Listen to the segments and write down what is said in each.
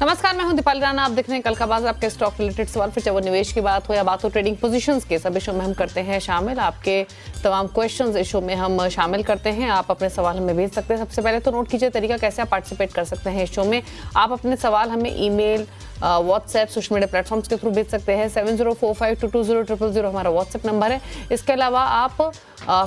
नमस्कार, मैं हूं दीपाली राणा। आप देख रहे हैं कल का बाजार। आपके स्टॉक रिलेटेड सवाल, फिर चाहे वो निवेश की बात हो या बात हो ट्रेडिंग पोजीशंस के, सभी शो में हम करते हैं शामिल। आपके तमाम क्वेश्चंस इस शो में हम शामिल करते हैं। आप अपने सवाल हमें भेज सकते हैं। सबसे पहले तो नोट कीजिए तरीका कैसे आप पार्टिसिपेट कर सकते हैं इस शो में। आप अपने सवाल हमें email, WhatsApp, social media platforms के थ्रू भेज सकते हैं। 7045220000 हमारा व्हाट्सएप नंबर है। इसके अलावा आप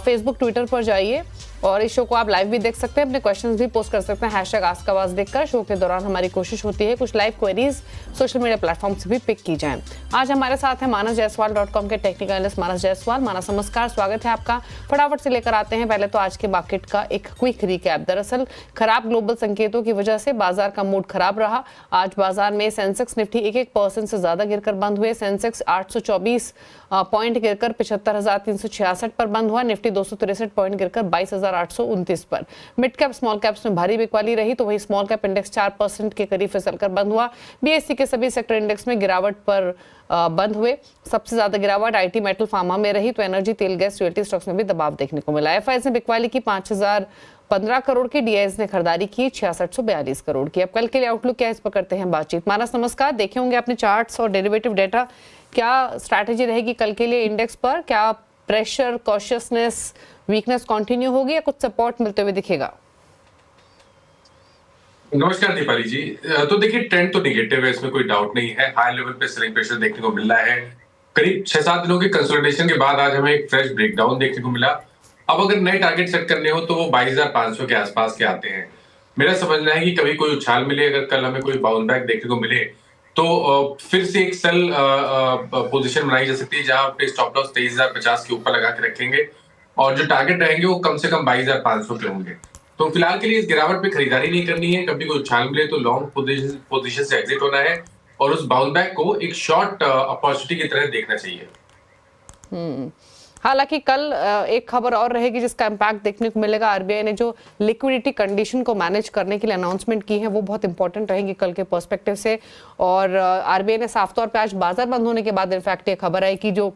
फेसबुक, ट्विटर पर जाइए और इस शो को आप लाइव भी देख सकते हैं। अपने क्वेश्चंस भी पोस्ट कर सकते हैं #AskAwaz देखकर। शो के दौरान हमारी कोशिश होती है कुछ live queries social media platform से भी पिक की जाएं। आज हमारे साथ है manasjaiswal.com के टेक्निकल एनालिस्ट मानस जायसवाल। मानस, नमस्कार, स्वागत है आपका। फटाफट से लेकर आते हैं पहले तो आज के मार्केट का एक क्विक रिकैप। दरअसल खराब ग्लोबल संकेतों की वजह से बाजार का मूड खराब रहा। आज बाजार में सेंसेक्स निफ्टी 1% से ज्यादा गिरकर बंद हुए। सेंसेक्स 824 पॉइंट गिरकर 75,366 पर बंद हुआ। निफ्टी 263 पॉइंट गिरकर 22,829 पर। मिड कैप स्मॉल कैप्स में भारी बिकवाली रही, तो वही स्मॉल कैप इंडेक्स 4% के करीब फिसलकर बंद हुआ। बीएसई के सभी सेक्टर इंडेक्स में गिरावट पर बंद हुए। सबसे ज्यादा गिरावट आईटी, मेटल, फार्मा में रही, तो एनर्जी, तेल, गैस, रियल्टी स्टॉक्स में भी दबाव देखने को मिला। एफआईएस ने बिकवाली की 5,015 करोड़ की। डीआईएस ने खरीदारी की 6642 करोड़ की। अब कल के लिए आउटलुक क्या है, इस पर करते हैं बातचीत। मानस, नमस्कार। देखे होंगे अपने चार्ट्स और डेरिवेटिव डेटा। क्या स्ट्रैटेजी रहेगी कल के लिए इंडेक्स पर? क्या प्रेशर, कॉशियसनेस, वीकनेस कंटिन्यू होगी या कुछ सपोर्ट मिलते हुए दिखेगा? नमस्कार दीपाली जी। तो देखिए, ट्रेंड तो निगेटिव है, इसमें कोई डाउट नहीं है। हाई लेवल पे सेलिंग प्रेशर देखने को मिल रहा है। करीब 6-7 दिनों के कंसोलिडेशन के बाद आज हमें एक फ्रेश ब्रेकडाउन देखने को मिला। अब अगर नए टारगेट सेट करने हो तो वो 22,500 के आसपास के आते हैं। मेरा समझना है कि कभी कोई उछाल मिले, अगर कल हमें कोई बाउंस बैक देखने को मिले तो फिर से एक सेल पोजीशन बनाई जा सकती है, जहां पे स्टॉप लॉस 23,050 के ऊपर लगा के रखेंगे और जो टारगेट रहेंगे वो कम से कम 22,500 के होंगे। तो फिलहाल के लिए इस गिरावट पे खरीदारी नहीं करनी है। कभी कोई उछाल मिले तो लॉन्ग पोजीशन से एग्जिट होना है और उस बाउंस बैक को एक शॉर्ट अपॉर्चुनिटी की तरह देखना चाहिए। हालांकि कल एक खबर और रहेगी जिसका इम्पैक्ट देखने को मिलेगा। आरबीआई ने जो लिक्विडिटी कंडीशन को मैनेज करने के लिए अनाउंसमेंट की है, वो बहुत इंपॉर्टेंट रहेगी कल के पर्सपेक्टिव से। और आरबीआई ने साफ तौर पे आज बाजार बंद होने के बाद इनफैक्ट ये खबर आई कि जो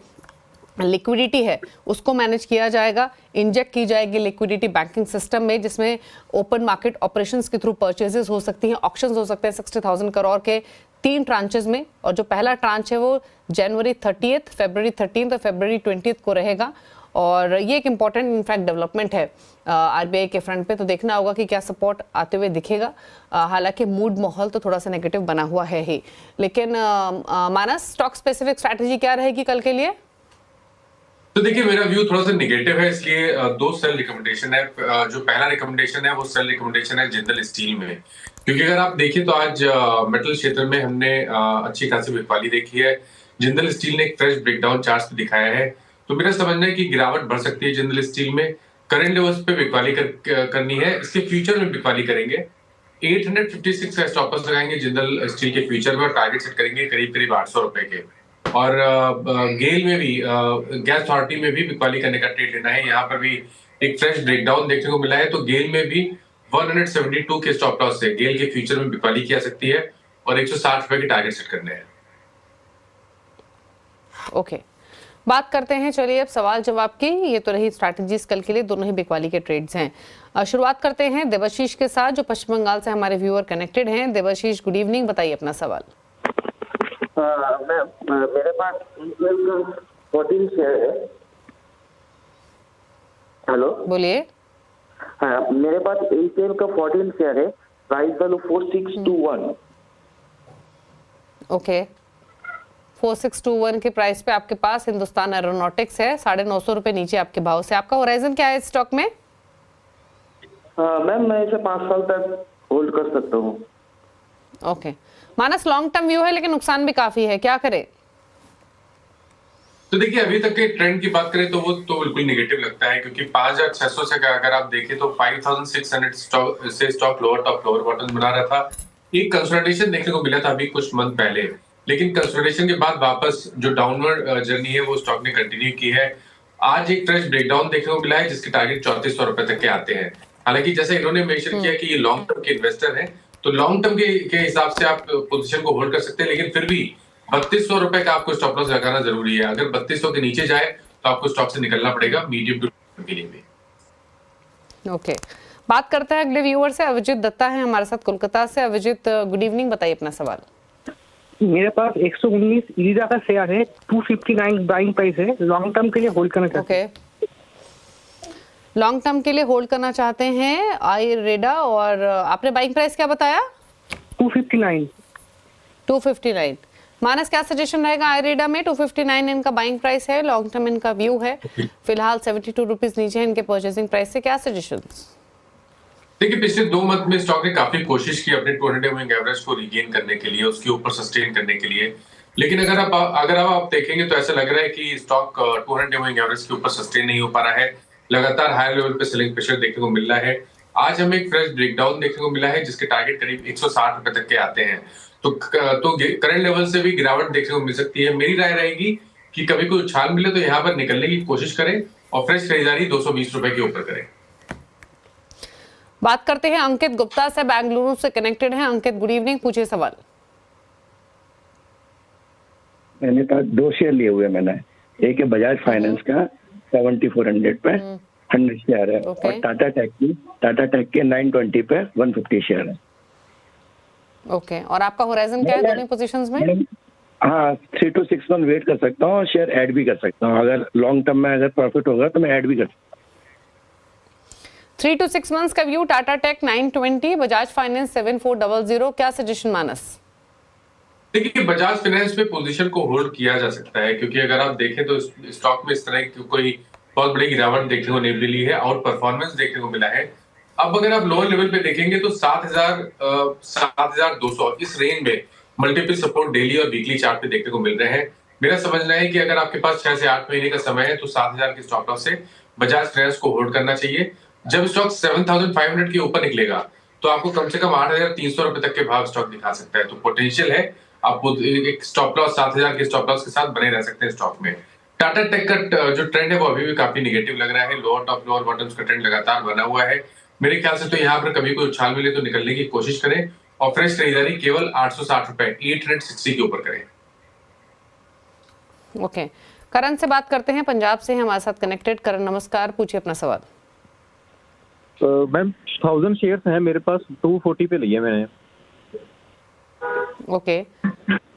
लिक्विडिटी है उसको मैनेज किया जाएगा, इंजेक्ट की जाएगी लिक्विडिटी बैंकिंग सिस्टम में, जिसमें ओपन मार्केट ऑपरेशंस के थ्रू परचेजेस हो सकती हैं, ऑक्शंस हो सकते हैं 60,000 करोड़ के 3 ट्रांचेस में। और जो पहला ट्रांच है वो जनवरी 30, फरवरी 13 और फरवरी 20 को रहेगा। और ये एक इम्पॉर्टेंट इनफैक्ट डेवलपमेंट है आरबीआई के फ्रंट पे। तो देखना होगा कि क्या सपोर्ट आते हुए दिखेगा। हालांकि मूड माहौल तो थोड़ा सा नेगेटिव बना हुआ है ही। लेकिन मानस, स्टॉक स्पेसिफिक स्ट्रैटेजी क्या रहेगी कल के लिए? तो देखिए, मेरा व्यू थोड़ा सा निगेटिव है, इसलिए 2 सेल रिकमेंडेशन है। जो पहला रिकमेंडेशन है वो सेल रिकमेंडेशन है जिंदल स्टील में, क्योंकि अगर आप देखें तो आज मेटल क्षेत्र में हमने अच्छी खासी बिकवाली देखी है। जिंदल स्टील ने एक फ्रेश ब्रेकडाउन चार्ट पे दिखाया है, तो मेरा समझना है कि गिरावट बढ़ सकती है जिंदल स्टील में। करंट लेवल्स पे बिकवाली करनी है, इसके फ्यूचर में बिकवाली करेंगे। 856 का स्टॉप लॉस लगाएंगे जिंदल स्टील के फ्यूचर में और टारगेट सेट करेंगे करीब करीब 800 रुपए के। और गेल में भी, गैस अथॉरिटी में भी बिकवाली करने का ट्रेड लेना है। यहाँ पर भी एक फ्रेश ब्रेकडाउन देखने को मिला है, तो गेल में भी 172 के स्टॉप लॉस से गेल के फ्यूचर में बिकवाली की जा सकती है और 160 रुपए के टारगेट सेट करने हैं। ओके, बात करते हैं चलिए अब सवाल जवाब की। ये तो रही स्ट्रैटेजीज कल के लिए, दोनों ही बिकवाली के ट्रेड्स हैं। शुरुआत करते हैं देवाशीष के साथ, जो पश्चिम बंगाल से हमारे व्यूअर कनेक्टेड हैं। देवाशीष, गुड इवनिंग, बताइए अपना सवाल। मेरे पास इंटेल का 14 शेयर है। हेलो, बोलिए। हाँ, मेरे पास इंटेल का 14 शेयर है, प्राइस वैल्यू 4621। ओके, 4621 के प्राइस पे आपके पास हिंदुस्तान एरोनॉटिक्स है, 950 रुपए नीचे आपके भाव से। आपका होराइजन क्या है इस स्टॉक में? मैम, मैं इसे 5 साल तक होल्ड कर सकता हूँ। ओके, मानस, लॉन्ग टर्म व्यू है लेकिन नुकसान भी काफी है, क्या करे? तो देखिए, अभी तक के ट्रेंड की बात करें तो वो तो बिल्कुल निगेटिव लगता है, क्योंकि 5,600 से अगर आप देखें तो 5,600 से stock lower top lower bottom बना रहा था। एक कंसोलिडेशन देखने को मिला था अभी कुछ मंथ पहले, लेकिन कंसोलिडेशन के बाद वापस जो डाउनवर्ड जर्नी है वो स्टॉक ने कंटिन्यू की है। आज एक फ्रेश ब्रेकडाउन देखने को मिला है, जिसके टारगेट 3400 रुपए तक के आते हैं। हालांकि जैसे इन्होंने मेंशन किया कि ये लॉन्ग टर्म के इन्वेस्टर हैं, तो लॉन्ग टर्म के हिसाब से आप पोजीशन को होल्ड कर सकते हैं, लेकिन फिर भी 3200 रुपए का आपको स्टॉप लॉस लगाना जरूरी है। अगर 3200 के नीचे जाए तो आपको स्टॉक से निकलना पड़ेगा मीडियम टू के लिए भी। ओके, बात करते हैं अगले व्यूअर से। अभिजीत दत्ता है हमारे साथ कोलकाता से। अभिजीत, गुड इवनिंग, बताइए अपना सवाल। मेरे पास 119 इरीदा का शेयर है, 259 बाइंग प्राइस है, लॉन्ग टर्म के लिए होल्ड करना चाहते हैं। लॉन्ग टर्म के लिए होल्ड करना चाहते हैं आईरेडा, और आपने बाइंग प्राइस क्या बताया? 259। मानस, क्या सजेशन रहेगा आईरेडा में? 259 इनका बाइंग प्राइस है, लॉन्ग टर्म इनका व्यू है, फिलहाल 72 रुपीज नीचे है इनके परचेसिंग प्राइस से। क्या सजेशंस? देखिए, पिछले 2 मंथ में स्टॉक ने काफी कोशिश की अपने 200 मूविंग एवरेज को रिगेन करने के लिए, उसके ऊपर सस्टेन करने के लिए, लेकिन अगर आप देखेंगे तो ऐसा लग रहा है कि स्टॉक 200 मूविंग एवरेज के ऊपर सस्टेन नहीं हो पा रहा है। लगातार हायर लेवल पे सेलिंग प्रेशर देखने को मिल रहा है। आज हमें एक फ्रेश ब्रेकडाउन देखने को मिला है जिसके टारगेट करीब 160 रुपए तक के आते हैं, तो करंट लेवल से भी गिरावट देखने को मिल सकती है। मेरी राय रहेगी कि कभी कोई उछाल मिले तो यहाँ पर निकलने की कोशिश करें और फ्रेश खरीदारी 220 रुपए के ऊपर करें। बात करते हैं अंकित गुप्ता से, बेंगलुरु से कनेक्टेड है। अंकित, गुड इवनिंग, पूछिए सवाल। मैंने कहा 2 शेयर लिए हुए मैंने, एक है बजाज फाइनेंस का 7400 पे 100 शेयर है, और टाटा टेक के 920 पे 150 शेयर है। ओके, और आपका होराइजन क्या है दोनों पोजीशंस में? हाँ, 3 to 6 मंथ वेट कर सकता हूँ, शेयर ऐड भी कर सकता हूँ। अगर लॉन्ग टर्म में अगर प्रॉफिट होगा तो मैं ऐड भी कर सकता हूँ। 3 to 6 मंथ्स का view, Tata tech 920, Bajaj finance 7400। क्या सजेशन मानस? देखिए, बजाज फाइनेंस पे पोजीशन को होल्ड किया जा सकता है, क्योंकि अगर आप देखें तो स्टॉक में इस तरह की कोई बहुत बड़ी गिरावट देखने को नहीं मिली है और परफॉर्मेंस देखने को मिला है। अब अगर आप लोअर लेवल पे देखेंगे तो 7200 इस रेंज में मल्टीपल सपोर्ट डेली और वीकली चार्ट पे देखने को मिल रहे हैं। मेरा समझना है कि अगर आपके पास 6 से 8 महीने का समय है तो 7000 के स्टॉप लॉस से बजाज फाइनेंस को होल्ड करना चाहिए। जब स्टॉक 7500 के ऊपर निकलेगा तो आपको कम से कम 8300 रुपए तक के भाव स्टॉक दिखा सकता है, तो पोटेंशियल है। आप एक स्टॉप लॉस 7000 के स्टॉप लॉस के साथ बने रह सकते हैं स्टॉक में। टाटा टेक का जो ट्रेंड है वो अभी भी काफी निगेटिव लग रहा है। लोअर टॉप लोअर बॉटम्स का ट्रेंड लगातार बना हुआ है। मेरे ख्याल से तो यहाँ पर कभी कोई उछाल मिले तो निकलने की कोशिश करें और फ्रेश खरीदारी केवल 860 रुपए 860 के ऊपर करें। ओके, करण से बात करते हैं, पंजाब से हमारे साथ कनेक्टेड। करण, नमस्कार, पूछिए अपना सवाल। मैम 1000 शेयर्स हैं मेरे पास, 240 पे लिए मैंने। ओके,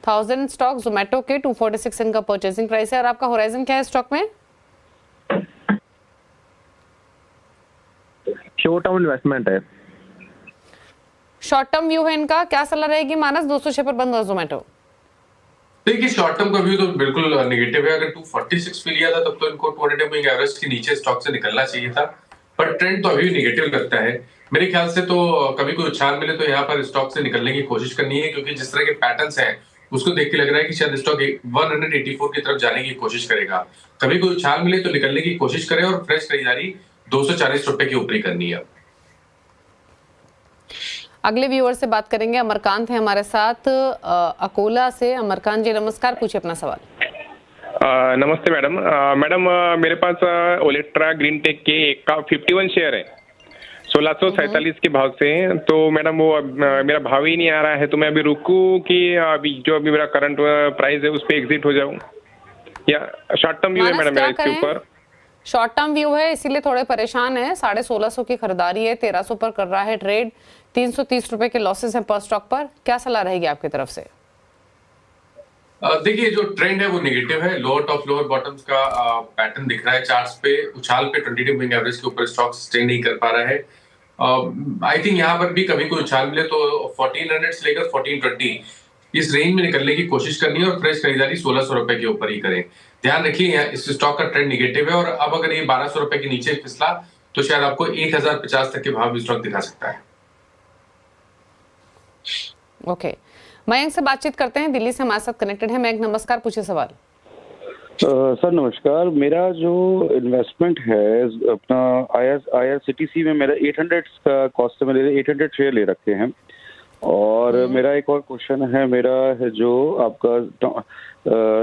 1000 स्टॉक जोमेटो के 246 इनका परचेसिंग प्राइस है, और आपका होराइजन क्या है स्टॉक में? शॉर्ट टर्म इन्वेस्टमेंट है। शॉर्ट टर्म व्यू है इनका, क्या सलाह रहेगी मानस? 206 पर बंद हुआ जोमेटो। देखिए, शॉर्ट टर्म का व्यू तो बिल्कुल निगेटिव है। अगर 246 पे लिया था तब तो इनको 200 मूविंग एवरेज के नीचे स्टॉक से निकलना चाहिए था, पर ट्रेंड तो अभी भी निगेटिव लगता है। मेरे ख्याल से तो कभी कोई उछाल मिले तो यहाँ पर स्टॉक से निकलने की कोशिश करनी है, क्योंकि जिस तरह के पैटर्न्स हैं उसको देख के लग रहा है कि शायद स्टॉक 184 की तरफ जाने की कोशिश करेगा। कभी कोई उछाल मिले तो निकलने की कोशिश करें और फ्रेश खरीदारी 240 रुपए की ऊपरी करनी है। अगले व्यूअर से बात करेंगे, अमरकांत है हमारे साथ अकोला से। अमरकांत जी, नमस्कार, पूछिए अपना सवाल। नमस्ते मैडम। मैडम, मेरे पास ओलेट्रा ग्रीन टेक के एक का 51 शेयर है, 1647 के भाव से। तो मैडम वो मेरा भाव ही नहीं आ रहा है, तो मैं अभी रुकूं कि अभी जो अभी मेरा करंट प्राइस है उस पर एग्जिट हो जाऊं, या शॉर्ट टर्म व्यू है मैडम मेरा इसके ऊपर? शॉर्ट टर्म व्यू है, इसीलिए थोड़े परेशान है। 1650 की खरीदारी है, 1300 पर कर रहा है ट्रेड, 330 रुपए के लॉसेस हैं पर स्टॉक पर। क्या सलाह रहेगी आपकी तरफ से? देखिए, जो ट्रेंड है वो निगेटिव है। लोअर टॉप लोअर बॉटम्स का पैटर्न दिख रहा है चार्ट्स पे। उछाल पे 22 मूविंग एवरेज के ऊपर स्टॉक स्टे नहीं कर पा रहा है। आई थिंक यहाँ पर भी कभी कोई उछाल मिले तो 1400 से लेकर 1420 इस रेंज में निकलने की कोशिश करनी है और फ्रेश खरीदारी 1600 रुपए के ऊपर ही करें। ध्यान रखिए, इस स्टॉक का ट्रेंड निगेटिव है, और अब अगर ये 1200 रुपए के नीचे फिसला तो शायद आपको 1050 तक के भाव भी स्टॉक दिखा सकता है। ओके, मयंक से बातचीत करते हैं, दिल्ली से हमारे साथ कनेक्टेड है। मयंक, नमस्कार, पूछिए सवाल। सर नमस्कार, मेरा जो इन्वेस्टमेंट है अपना IRCTC में मेरा 800 का कॉस्ट है, मेरे 800 शेयर ले रखे हैं। और मेरा एक और क्वेश्चन है, मेरा है जो आपका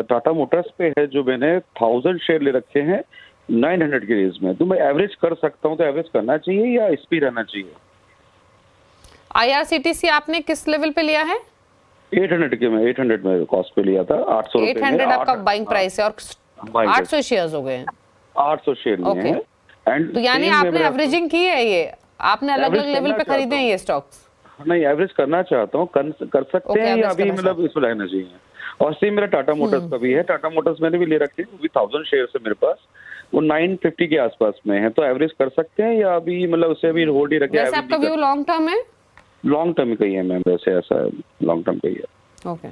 टाटा मोटर्स पे है, जो मैंने 1000 शेयर ले रखे हैं 900 के रेंज में, तो मैं एवरेज कर सकता हूँ, तो एवरेज करना चाहिए या इस पे रहना चाहिए? IRCTC आपने किस लेवल पे लिया है? 800 में कॉस्ट पे लिया था, 800 रुपए 800 आपका बाइंग प्राइस है, और 800 शेयर्स हो गए हैं। 800 शेयर लिए हैं। तो यानी आपने एवरेजिंग की है ये आपने अलग अलग Average लेवल करना पे खरीदे हैं चाहता ये स्टॉक्स? नहीं, एवरेज करना चाहता हूँ, कर सकते Okay, हैं, या average अभी करना मतलब इसमें रहना चाहिए। और सेम मेरा टाटा मोटर्स का भी है, टाटा मोटर्स मैंने भी ले रखे हैं, वो भी 1000 शेयर है मेरे पास, वो 950 के आसपास में है, तो एवरेज कर सकते हैं या अभी मतलब उसे अभी होल्ड ही रखे? वैसे आपका व्यू लॉन्ग टर्म है? लॉन्ग टर्म का ही है मैम, वैसे ऐसा लॉन्ग टर्म का ही है। ओके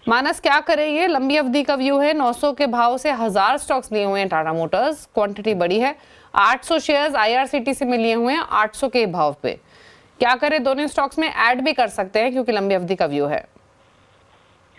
मानस, क्या करे? ये लंबी अवधि का व्यू है, 900 के भाव से 1000 स्टॉक्स लिए हुए हैं टाटा मोटर्स, क्वांटिटी बड़ी है, 800 शेयर्स आईआरसीटीसी में लिए हुए हैं 800 के भाव पे। क्या करे? दोनों स्टॉक्स में ऐड भी कर सकते हैं क्योंकि लंबी अवधि का व्यू है।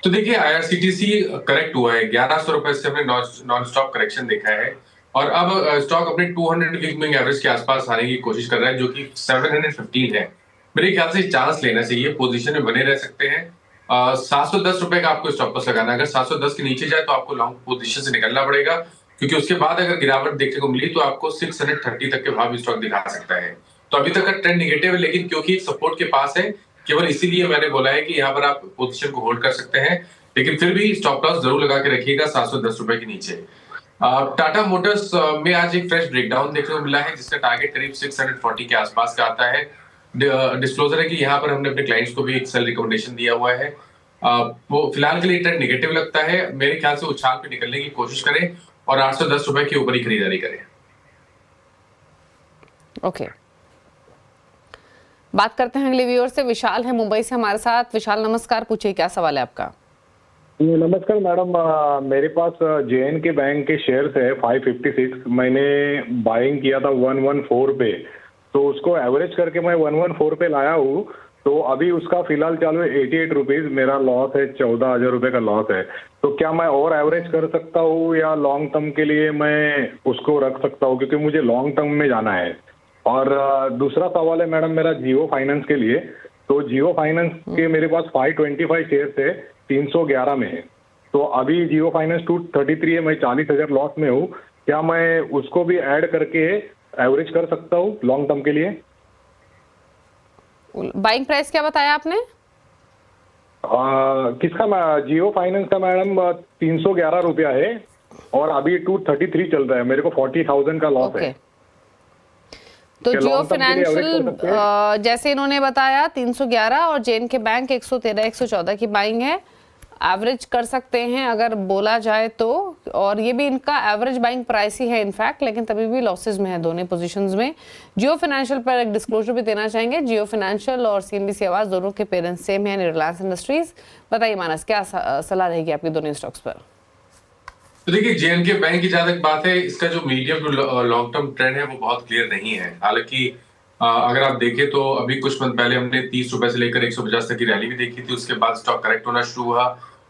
तो देखिए आईआरसीटीसी करेक्ट हुआ है, 1100 रुपए से हमने नॉन स्टॉप करेक्शन देखा है और अब स्टॉक अपने 200 वीक मूविंग एवरेज के आसपास आने की कोशिश कर रहा है जो कि 715 है। मेरे ख्याल से चांस लेना चाहिए, पोजीशन में बने रह सकते हैं। 710 रुपए का आपको स्टॉप लॉस लगाना है, अगर 710 के नीचे जाए तो आपको लॉन्ग पोजीशन से निकलना पड़ेगा, क्योंकि उसके बाद अगर गिरावट देखने को मिली तो आपको 630 तक के भाव स्टॉक दिखा सकता है। तो अभी तक का ट्रेंड निगेटिव है, लेकिन क्योंकि सपोर्ट के पास है, केवल इसीलिए मैंने बोला है कि यहाँ पर आप पोजीशन को होल्ड कर सकते हैं, लेकिन फिर भी स्टॉप लॉस जरूर लगा के रखिएगा 710 रुपए के नीचे। टाटा मोटर्स में आज एक फ्रेश ब्रेकडाउन देखने को मिला है, जिसका टारगेट करीब 640 के आसपास का आता है। डिस्क्लोजर है कि यहाँ पर हमने अपने क्लाइंट्स को भी एक सेल रिकमेंडेशन दिया हुआ है। वो फिलहाल के लिए ट्रेंड नेगेटिव लगता है, मेरे ख्याल से उछाल पे निकलने की कोशिश करें और 810 रुपए के ऊपर ही खरीदारी करें। ओके बात करते हैं अगले व्यूअर से। विशाल है मुंबई से हमारे साथ। विशाल नमस्कार, पूछिए क्या सवाल है आपका? नमस्कार मैडम, मेरे पास JNK बैंक के शेयर्स है 556, मैंने बाइंग किया था 114 पे, तो उसको एवरेज करके मैं 114 पे लाया हूँ, तो अभी उसका फिलहाल चालू है 88 रुपीज, मेरा लॉस है 14,000 रुपए का लॉस है। तो क्या मैं और एवरेज कर सकता हूँ या लॉन्ग टर्म के लिए मैं उसको रख सकता हूँ, क्योंकि मुझे लॉन्ग टर्म में जाना है। और दूसरा सवाल है मैडम मेरा जियो फाइनेंस के लिए। तो जियो फाइनेंस के मेरे पास 525 शेयर्स है, 311 में है, तो अभी जियो फाइनेंस 233 है, मैं 40,000 लॉस में हूँ, क्या मैं उसको भी ऐड करके एवरेज कर सकता हूँ लॉन्ग टर्म के लिए? बाइंग प्राइस क्या बताया आपने? किसका? जियो फाइनेंस का मैडम 311 रुपया है और अभी 233 चल रहा है, मेरे को 40,000 का लॉस है। तो क्या जियो long term के लिए average कर सकते फाइनेंशियल जैसे इन्होंने बताया 311 और JNK बैंक 113 114 की बाइंग है, एवरेज कर सकते हैं अगर बोला जाए तो। और ये भी इनका एवरेज बाइंग प्राइस ही है इनफैक्ट, लेकिन तभी भी लॉसेज में है दोनों पोजीशंस में। जियो फाइनेंशियल पर एक डिस्क्लोजर भी देना चाहेंगे, जियो फाइनेंशियल और CNBC आवाज दोनों के पेरेंट्स सेम है, रिलायंस इंडस्ट्रीज। बताइए मानस, क्या सलाह रहेगी आपकी दोनों स्टॉक्स पर? तो देखिए JNK बैंक की जहां तक बात है, इसका जो medium to long term trend है वो बहुत क्लियर नहीं है। हालांकि अगर आप देखें तो अभी कुछ मंथ पहले हमने 30 रुपए से लेकर 150 तक की रैली भी देखी थी, उसके बाद स्टॉक करेक्ट होना शुरू हुआ,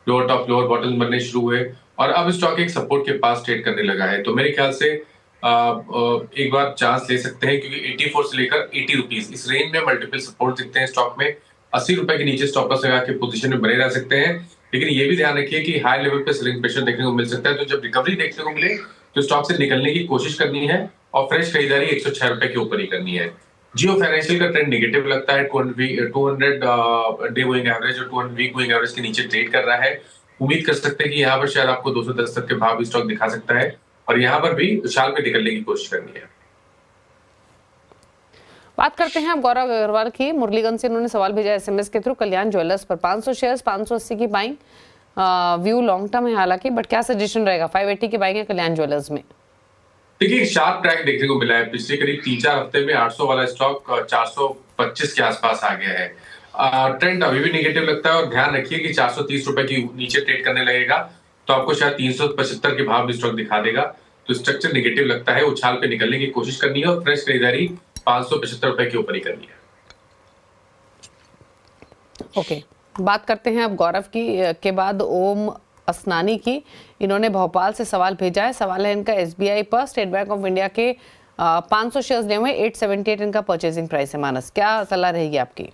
लोअर टॉप लोअर बॉटम बनने शुरू हुए और अब स्टॉक एक सपोर्ट के पास ट्रेड करने लगा है। तो मेरे ख्याल से एक बार चांस ले सकते हैं, क्योंकि 84 से लेकर 80 रुपीज इस रेंज में मल्टीपल सपोर्ट दिखते हैं स्टॉक में। 80 रुपए के नीचे स्टॉप लॉस लगा के पोजीशन में बने रह सकते हैं, लेकिन ये भी ध्यान रखिए कि हाई लेवल पे सेलिंग प्रेशर देखने को मिल सकता है। तो जब रिकवरी देखने को मिले तो स्टॉक से निकलने की कोशिश करनी है और फ्रेश खरीदारी 106 रुपए के ऊपर ही करनी है। जियो फाइनेंशियल का ट्रेंड नेगेटिव लगता है, 200 डे मूविंग एवरेज और 200 वीक मूविंग एवरेज के नीचे ट्रेड कर रहा है। उम्मीद कर सकते हैं कि यहाँ पर शायद आपको 210 तक के भाव स्टॉक दिखा सकता है और यहाँ पर भी उछाल पे निकलने की कोशिश करनी है। बात करते हैं अब गौरव अग्रवाल की। मुरलीगंज से इन्होंने सवाल भेजा SMS के थ्रू। कल्याण ज्वेलर्स पर 500 शेयर्स 580 की बाइंग, व्यू लॉन्ग टर्म है हालांकि, बट क्या सजेशन रहेगा? 580 की बाइंग है कल्याण ज्वेलर्स में। देखिए शार्प ट्रैक देखने को मिला है, पिछले करीब 3-4 हफ्ते में 800 वाला स्टॉक 425 के आसपास आ गया है। ट्रेंड अभी भी नेगेटिव लगता है और ध्यान रखिए कि 430 रुपए की नीचे ट्रेड करने लगेगा तो आपको शायद 375 के भाव भी स्टॉक दिखा देगा। तो स्ट्रक्चर नेगेटिव लगता है, उछाल पे निकलने की कोशिश करनी है और फ्रेश खरीदारी 575 रुपए के ऊपर ही करनी है। ओके बात करते हैं अब गौरव की के बाद ओम असनानी की। इन्होंने भोपाल से सवाल भेजा है। सवाल है इनका SBI पर स्टेट बैंक ऑफ इंडिया के 500 शेयर्स लिए हुए, 878 इनका परचेजिंग प्राइस है। मानस, क्या सलाह रहेगी आपकी?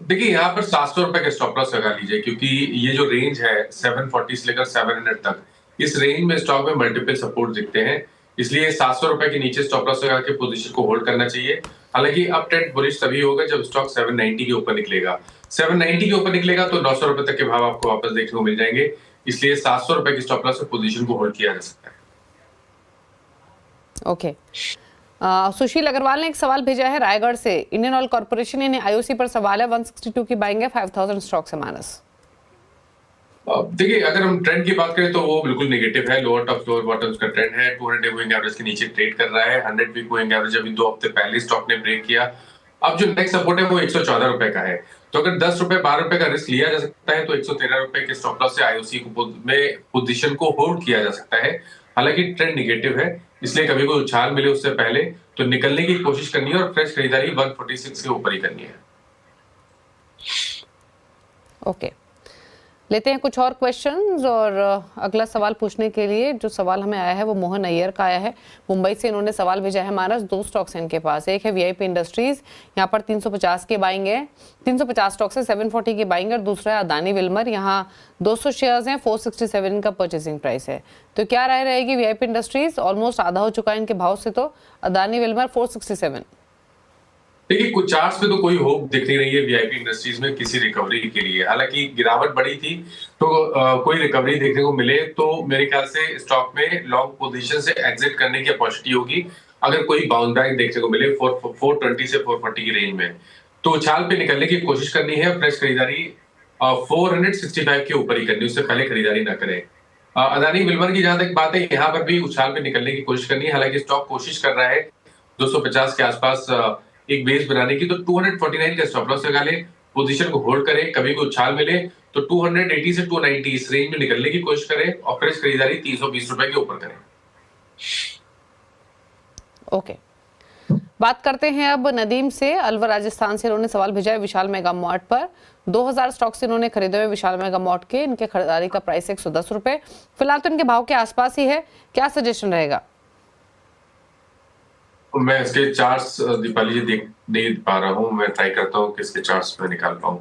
देखिए यहाँ पर 700 रुपए का स्टॉप लॉस लगा लीजिए, क्योंकि ये जो रेंज है 740 से लेकर 700 तक, इस रेंज में स्टॉक में मल्टीपल सपोर्ट दिखते हैं, इसलिए 700 रुपए के नीचे स्टॉप लॉस लगा के पोजीशन को होल्ड करना चाहिए। हालांकि अब ट्रेंड बुलिश तभी होगा जब स्टॉक 790 के ऊपर निकलेगा। 790 के ऊपर निकलेगा तो 900 रुपए तक के भाव आपको वापस देखने को मिल जाएंगे, इसलिए 700 रुपए की स्टॉप लॉस से पोजीशन को होल्ड किया जा सकता है। ओके सुशील अग्रवाल ने एक सवाल भेजा है रायगढ़ से। इंडियन ऑयल कॉर्पोरेशन यानी आईओसी पर सवाल है, 162 की बाइंग है, 5000 स्टॉक से माइनस। देखिए, अगर हम ट्रेंड की बात करें तो वो बिल्कुल नेगेटिव है। लोअर टॉप लोअर बॉटम्स का ट्रेंड है। 200 डे मूविंग एवरेज के नीचे ट्रेड कर रहा है। 100 वीक मूविंग एवरेज अभी 2 हफ्ते पहले स्टॉक ने ब्रेक किया। अब जो नेक्स्ट सपोर्ट है वो 114 रुपए का है। तो अगर 10 रुपए 12 रुपए का रिस्क लिया जा सकता है तो 113 रुपए के स्टॉप लॉस से आईओसी को में पोजीशन को होल्ड किया जा सकता है। हालांकि ट्रेंड नेगेटिव है, इसलिए कभी कोई उछाल मिले उससे पहले तो निकलने की कोशिश करनी है और फ्रेश खरीदारी 146 के ऊपर ही करनी है। ओके, लेते हैं कुछ और क्वेश्चंस। और अगला सवाल पूछने के लिए जो सवाल हमें आया है वो मोहन अय्यर का आया है। मुंबई से इन्होंने सवाल भेजा है मानस। 2 स्टॉक्स हैं इनके पास। एक है वीआईपी इंडस्ट्रीज, यहाँ पर 350 के बाइंग है, 350 स्टॉक से 740 की बाइंग है। और दूसरा है अदानी विल्मर, यहाँ 200 शेयर्स हैं, 467 का परचेसिंग प्राइस है। तो क्या राय रहेगी? वीआईपी इंडस्ट्रीज ऑलमोस्ट आधा हो चुका है इनके भाव से, तो अदानी विल्मर 467। देखिए, कुछ चार्ट्स पे तो कोई होप दिख नहीं रही है वीआईपी इंडस्ट्रीज में किसी रिकवरी के लिए। हालांकि गिरावट बड़ी थी, तो कोई रिकवरी देखने को मिले तो मेरे ख्याल से स्टॉक में लॉन्ग पोजीशन से एग्जिट करने की अपॉर्चुनिटी होगी। अगर कोई बाउंस बैक देखने को मिले 420 से 440 की रेंज में, तो उछाल पे निकलने की कोशिश करनी है। फ्रेश खरीदारी 465 के ऊपर ही करनी, उससे पहले खरीदारी ना करें। अदानी विल्मर की जहां तक बात है, यहाँ पर भी उछाल पे निकलने की कोशिश करनी है। हालांकि स्टॉक कोशिश कर रहा है 250 के आसपास एक बेस बनाने की, तो 249 का स्टॉप लॉस लगा ले, पोजीशन को होल्ड करें। कभी कोई उछाल मिले तो 280 से 290 इस रेंज में निकलने की कोशिश करें और फ्रेश खरीदारी 320 रुपए के ऊपर करें। ओके, बात करते हैं अब नदीम से। अलवर राजस्थान से इन्होंने सवाल भेजा है विशाल मेगा मार्ट पर। 2000 स्टॉक्स इन्होंने खरीदे हुए विशाल मेगा मार्ट के। इनके खरीदारी का प्राइस 110 रुपए। फिलहाल तो इनके भाव के आसपास ही है, क्या सजेशन रहेगा? मैं इसके चार्ट्स दीपाली जी देख नहीं पा रहा हूँ। मैं ट्राई करता हूँ कि इसके चार्ट्स में निकाल पाऊँ।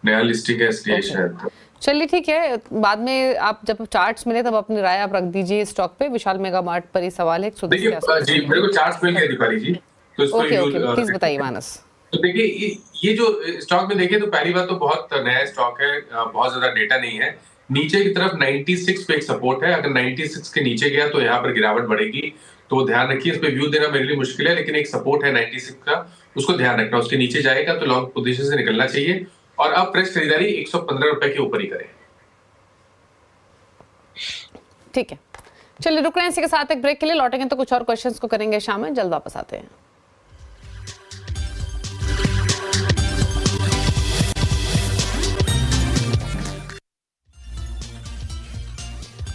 नया लिस्टिंग है इसलिए शायद। चलिए ठीक है, बाद में आप जब चार्ट्स मिले तब अपनी राय आप रख दीजिए स्टॉक पे। विशाल मेगा मार्ट पर ही सवाल है। देखिए जी, मेरे को चार्ट्स मिल गए दीपाली जी, तो इसको ओके, प्लीज बताइए मानस। तो देखिए, ये जो स्टॉक में देखें तो पहली बात तो बहुत नया स्टॉक है, बहुत ज्यादा डेटा नहीं है। नीचे की तरफ 96 पे एक सपोर्ट है। अगर 96 के नीचे गया तो यहाँ पर गिरावट बढ़ेगी, तो ध्यान रखिए। इस पे व्यू देना मेरे लिए मुश्किल है, लेकिन एक सपोर्ट है 96 का, उसको ध्यान रखना। उसके नीचे जाएगा तो लॉन्ग पोजीशन से निकलना चाहिए। और अब फ्रेश खरीदारी 115 रुपए के ऊपर ही करें। ठीक है, चलिए रुक रहे हैं इसी के साथ एक ब्रेक के लिए। लौटेंगे तो कुछ और क्वेश्चंस को करेंगे शामिल। जल्द वापस आते हैं।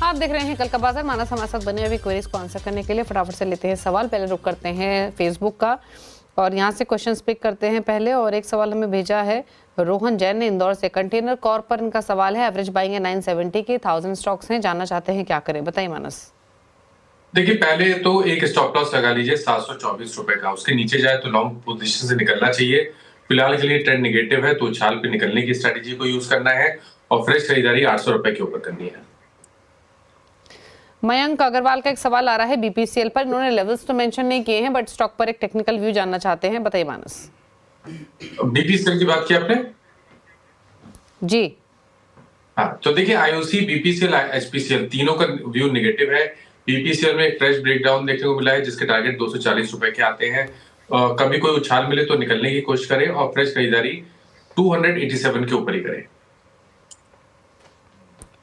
आप देख रहे हैं कल का बाजार। मानस हमारे साथ बने हुए क्वेरीज को आंसर करने के लिए फटाफट से लेते हैं सवाल। पहले रुक करते हैं फेसबुक का और यहाँ से क्वेश्चन पिक करते हैं पहले। और एक सवाल हमें भेजा है रोहन जैन ने इंदौर से। कंटेनर कॉर्प पर इनका सवाल है। एवरेज बाइंग है 970 की, 1000 स्टॉक्स हैं, जानना चाहते हैं क्या करें, बताइए मानस। देखिए, पहले तो एक स्टॉप लॉस लगा लीजिए 724 रुपए का। उसके नीचे जाए तो लॉन्ग पोजीशन से निकलना चाहिए। फिलहाल के लिए ट्रेंड नेगेटिव है, तो उछाल पे निकलने की स्ट्रेटेजी को यूज करना है और फ्रेश खरीदारी 800 रुपए के ऊपर करनी है। मयंक अग्रवाल का एक सवाल आ रहा है बीपीसीएल पर। इन्होंने लेवल्स तो मेंशन नहीं किए हैं, बट स्टॉक पर एक टेक्निकल व्यू जानना चाहते हैं, बताइए मानस। बीपीसीएल की बात की आपने? जी हाँ, तो देखिए, आईओसी, बीपीसीएल, एचपीसीएल तीनों का व्यू नेगेटिव है। बीपीसीएल में एक फ्रेश ब्रेकडाउन देखने को मिला है, जिसके टारगेट 240 रुपए के आते हैं। कभी कोई उछाल मिले तो निकलने की कोशिश करें और फ्रेश खरीदारी 287 के ऊपर ही करें।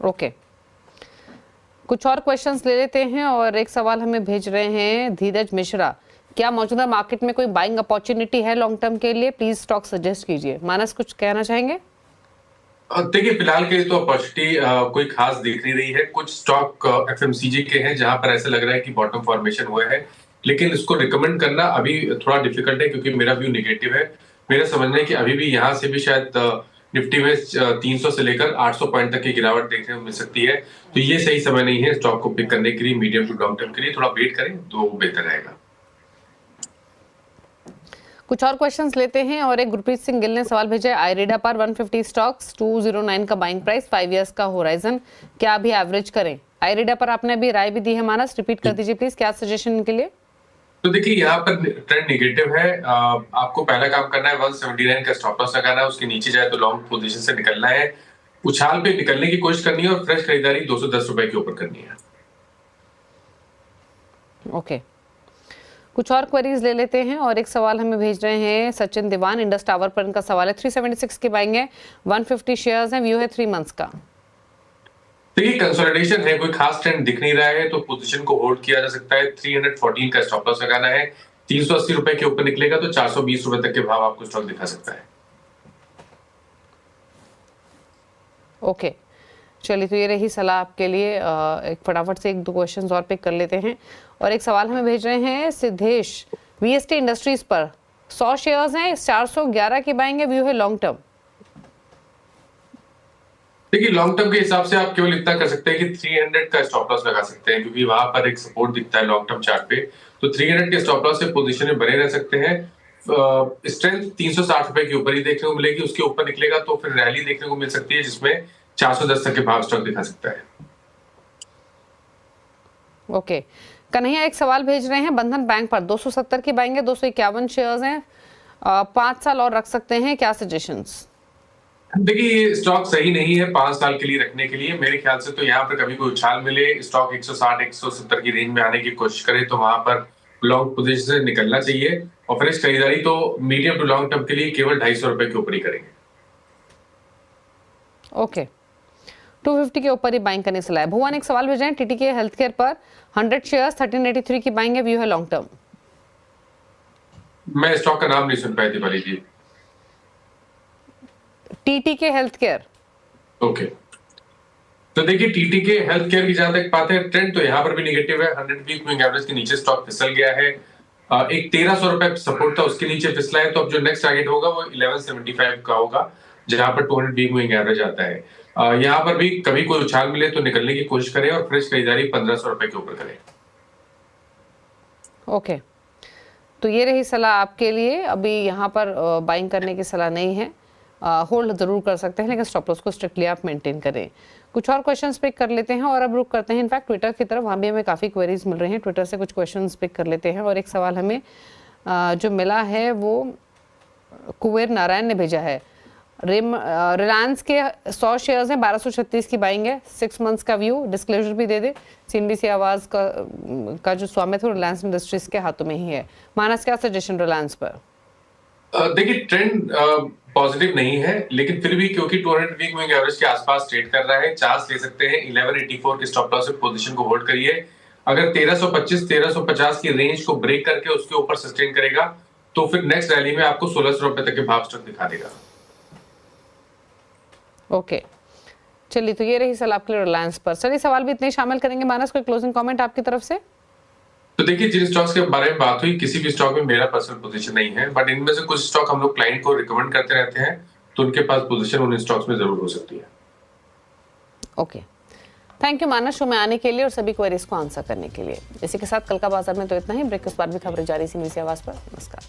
ओके, कुछ और क्वेश्चंस ले लेते हैं। और एक सवाल हमें भेज रहे हैं धीरज मिश्रा। क्या मौजूदा मार्केट में कोई बाइंग अपॉर्चुनिटी है लॉन्ग टर्म के लिए? प्लीज स्टॉक सजेस्ट कीजिए। मानस कुछ कहना चाहेंगे? देखिए, फिलहाल के लिए तो अपॉर्चुनिटी कोई खास दिख नहीं रही है। कुछ स्टॉक एफएमसीजी के हैं जहां पर ऐसा लग रहा है कि बॉटम फॉर्मेशन हुआ है, लेकिन इसको रिकमेंड करना अभी थोड़ा डिफिकल्ट है, क्योंकि मेरा व्यू नेगेटिव है। मेरा समझना है कि अभी भी यहाँ से भी शायद निफ्टी में 300 से लेकर 800 पॉइंट तक की गिरावट देखने को मिल सकती है। तो ये सही समय नहीं है स्टॉक को पिक करने के लिए। मीडियम टू लॉन्ग टर्म के लिए थोड़ा वेट करें तो बेहतर रहेगा। कुछ और क्वेश्चंस लेते हैं। और एक गुरप्रीत सिंह गिल ने सवाल भेजा है आईरेडा पर 150 स्टॉक्स, 209 का बाइंग प्राइस, 5 इयर्स का होराइजन, क्या अभी एवरेज करें? आईरेडा पर आपने अभी राय भी दी है मानस, रिपीट कर दीजिए प्लीज, क्या सजेशन इनके लिए? तो देखिए, यहाँ पर ट्रेंड नेगेटिव है। आपको पहला काम करना है 179 का स्टॉप लॉस लगाना है। उसके नीचे जाए तो लॉन्ग पोजीशन से निकलना है। उछाल पे निकलने की कोशिश करनी है और फ्रेश खरीदारी 210 रुपए के ऊपर करनी है। ओके, कुछ और क्वेरीज ले लेते हैं और एक सवाल हमें भेज रहे हैं सचिन दीवान इंडस टावर पर। इनका सवाल है 376 की बाइंग है, 150 शेयर्स हैं, व्यू है 3 मंथ्स का। देखिए कंसोलिडेशन है, कोई खास ट्रेंड दिख नहीं रहा है तो पोजीशन को होल्ड किया जा सकता है। 314 का स्टॉप लॉस लगाना है। 380 रुपए के ऊपर निकलेगा तो 420 रुपए तक के भाव आपको स्टॉक दिखा सकता है। ओके चलिए, तो ये रही सलाह आपके लिए। एक फटाफट से 1-2 क्वेश्चंस और पिक कर लेते हैं। और एक सवाल हमें भेज रहे हैं सिद्धेश, वीएसटी इंडस्ट्रीज पर 100 शेयर्स हैं, 411 की बाइंग है, व्यू है लॉन्ग टर्म। देखिए लॉन्ग टर्म के हिसाब से आप केवल इतना कर सकते हैं कि 300 का स्टॉप लॉस लगा सकते हैं, क्योंकि वहां पर एक सपोर्ट दिखता है लॉन्ग टर्म चार्ट पे। तो 300 के स्टॉप लॉस से पोजीशन में बने रह सकते हैं। स्ट्रेंथ 360 रुपए के ऊपर ही देखने को मिलेगी, उसके ऊपर निकलेगा तो फिर रैली देखने को मिल सकती है जिसमें 410 तक के भाव स्टॉक दिखा सकता है। ओके कन्हैया एक सवाल भेज रहे हैं, बंधन बैंक पर 270 की बाइंग है, 251 शेयर्स हैं, 5 साल और रख सकते हैं, क्या सजेशंस? देखिए ये स्टॉक सही नहीं है 5 साल के लिए रखने के लिए। मेरे ख्याल से तो यहाँ पर कभी कोई उछाल मिले, स्टॉक 160-170 की रेंज में आने की कोशिश करे तो वहां पर लॉन्ग पोजीशन से निकलना चाहिए। और फ्रेश खरीदारी तो मीडियम टू लॉन्ग टर्म के लिए केवल 250 रुपए के ऊपर ही करेंगे। ओके 250 के ऊपर ही बाइंग करने से लाए। भुवन एक सवाल भेज रहे हैं, टीटीके हेल्थ केयर पर 100 शेयर्स, 1383 की बाइंग है, व्यू है लॉन्ग टर्म। मैं स्टॉक का नाम नहीं सुन पाई Deepali ji. TTK health care. Okay तो देखिए टीटीके हेल्थ केयर की जहां तक बात है, ट्रेंड तो यहाँ पर भी निगेटिव है। 100 वीक मूविंग एवरेज के नीचे स्टॉक फिसल गया है। एक 1300 रुपए सपोर्ट था, उसके नीचे फिसला है। तो अब जो नेक्स्ट टारगेट होगा वो 1175 का होगा, जहां पर 200 वीक मूविंग एवरेज आता है। यहाँ पर भी कभी कोई उछाल मिले तो निकलने की कोशिश करें और फ्रेश खरीदारी 1500 रुपए के ऊपर करें। ओके तो ये रही सलाह आपके लिए। अभी यहाँ पर बाइंग करने की सलाह नहीं है, होल्ड जरूर कर सकते हैं, लेकिन स्टॉप लॉस को स्ट्रिक्टली आप मेंटेन करें। कुछ और क्वेश्चंस पिक कर लेते हैं और अब रुक करते हैं इनफैक्ट ट्विटर की तरफ। वहाँ भी हमें काफ़ी क्वेरीज मिल रही हैं, ट्विटर से कुछ क्वेश्चंस पिक कर लेते हैं। और एक सवाल हमें जो मिला है वो कुबेर नारायण ने भेजा है, रिलायंस के 100 शेयर्स हैं, 1236 की बाइंग है, 6 मंथ्स का व्यू, डिस्क्लोजर भी दे दे। सीएनबीसी आवाज का जो स्वामित्व रिलायंस इंडस्ट्रीज के हाथों में ही है। मानस क्या सजेशन रिलायंस पर? देखिए ट्रेंड पॉजिटिव नहीं है, लेकिन फिर भी क्योंकि 200 वीक मूविंग एवरेज के आसपास ट्रेड कर रहा है, चांस ले सकते हैं। 1184 के स्टॉप लॉस से पोजीशन को होल्ड करिए। अगर 1325-1350 की रेंज को ब्रेक करके उसके ऊपर सस्टेन करेगा तो फिर नेक्स्ट रैली में आपको 1600 रुपए तक के भाव स्टॉक दिखा देगा। ओके चलिए, तो ये रही सलाह आपके लिए रिलायंस पर। चलिए सवाल भी इतने शामिल करेंगे। मानस कोई क्लोजिंग कमेंट आपकी तरफ से? तो देखिए जिन स्टॉक्स के बारे में बात हुई, किसी भी स्टॉक में मेरा पर्सनल पोजीशन नहीं है, बट इनमें से कुछ स्टॉक हम लोग क्लाइंट को रिकमेंड करते रहते हैं, तो उनके पास पोजीशन उन स्टॉक्स में जरूर हो सकती है। Okay thank you Manas show में आने के लिए और सभी क्वेरीज को आंसर करने के लिए। इसी के साथ कल का बाजार में तो इतना ही। ब्रेक के बाद भी खबरें जारी, सीएनबीसी आवाज पर। नमस्कार।